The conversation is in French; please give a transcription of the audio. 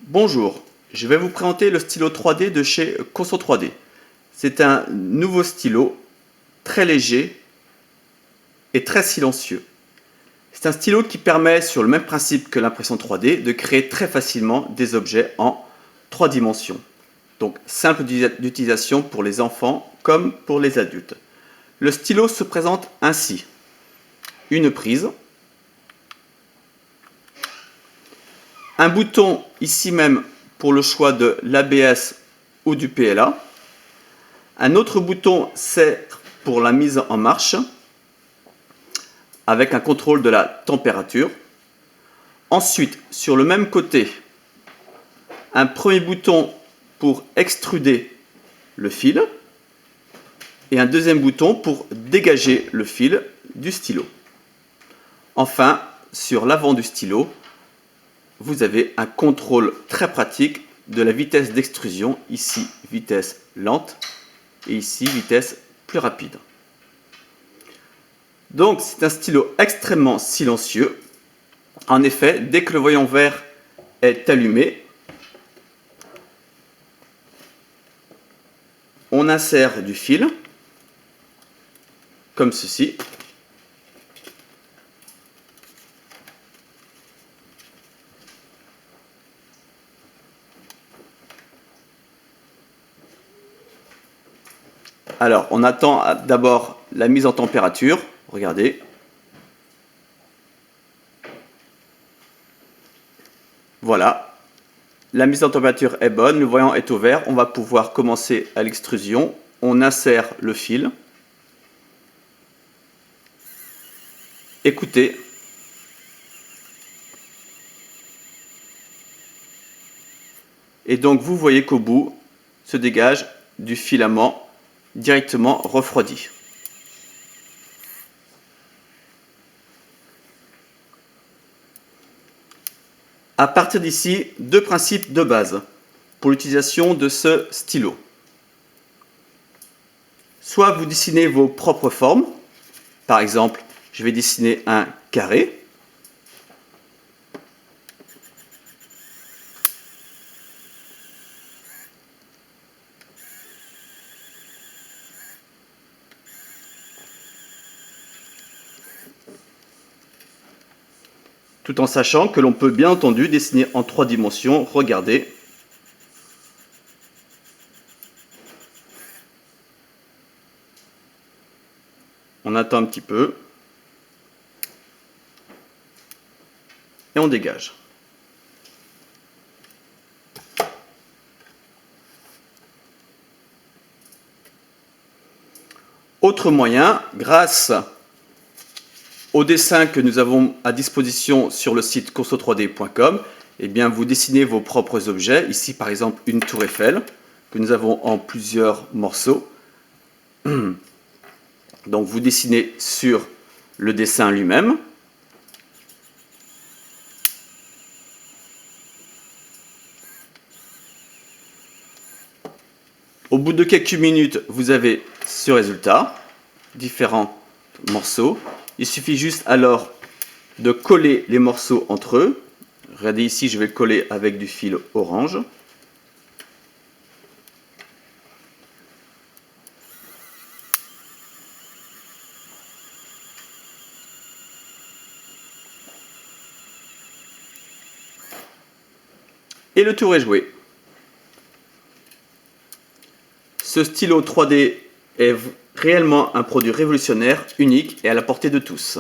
Bonjour, je vais vous présenter le stylo 3D de chez Conso 3D. C'est un nouveau stylo très léger et très silencieux. C'est un stylo qui permet, sur le même principe que l'impression 3D, de créer très facilement des objets en 3 dimensions. Donc simple d'utilisation pour les enfants comme pour les adultes. Le stylo se présente ainsi. Une prise, un bouton ici même pour le choix de l'ABS ou du PLA. Un autre bouton, c'est pour la mise en marche avec un contrôle de la température. Ensuite, sur le même côté, un premier bouton pour extruder le fil et un deuxième bouton pour dégager le fil du stylo. Enfin, sur l'avant du stylo, vous avez un contrôle très pratique de la vitesse d'extrusion, ici vitesse lente et ici vitesse plus rapide. Donc c'est un stylo extrêmement silencieux. En effet, dès que le voyant vert est allumé, on insère du fil, comme ceci. Alors, on attend d'abord la mise en température. Regardez. Voilà. La mise en température est bonne, le voyant est au vert. On va pouvoir commencer à l'extrusion. On insère le fil. Écoutez. Et donc, vous voyez qu'au bout se dégage du filament directement refroidi. À partir d'ici, deux principes de base pour l'utilisation de ce stylo. Soit vous dessinez vos propres formes. Par exemple, je vais dessiner un carré. Tout en sachant que l'on peut bien entendu dessiner en 3 dimensions. Regardez. On attend un petit peu. Et on dégage. Autre moyen, grâce au dessin que nous avons à disposition sur le site conso3d.com, eh bien vous dessinez vos propres objets. Ici par exemple une tour Eiffel que nous avons en plusieurs morceaux. Donc vous dessinez sur le dessin lui-même. Au bout de quelques minutes, vous avez ce résultat, différents morceaux. Il suffit juste alors de coller les morceaux entre eux. Regardez ici, je vais le coller avec du fil orange. Et le tour est joué. Ce stylo 3D est réellement un produit révolutionnaire, unique et à la portée de tous.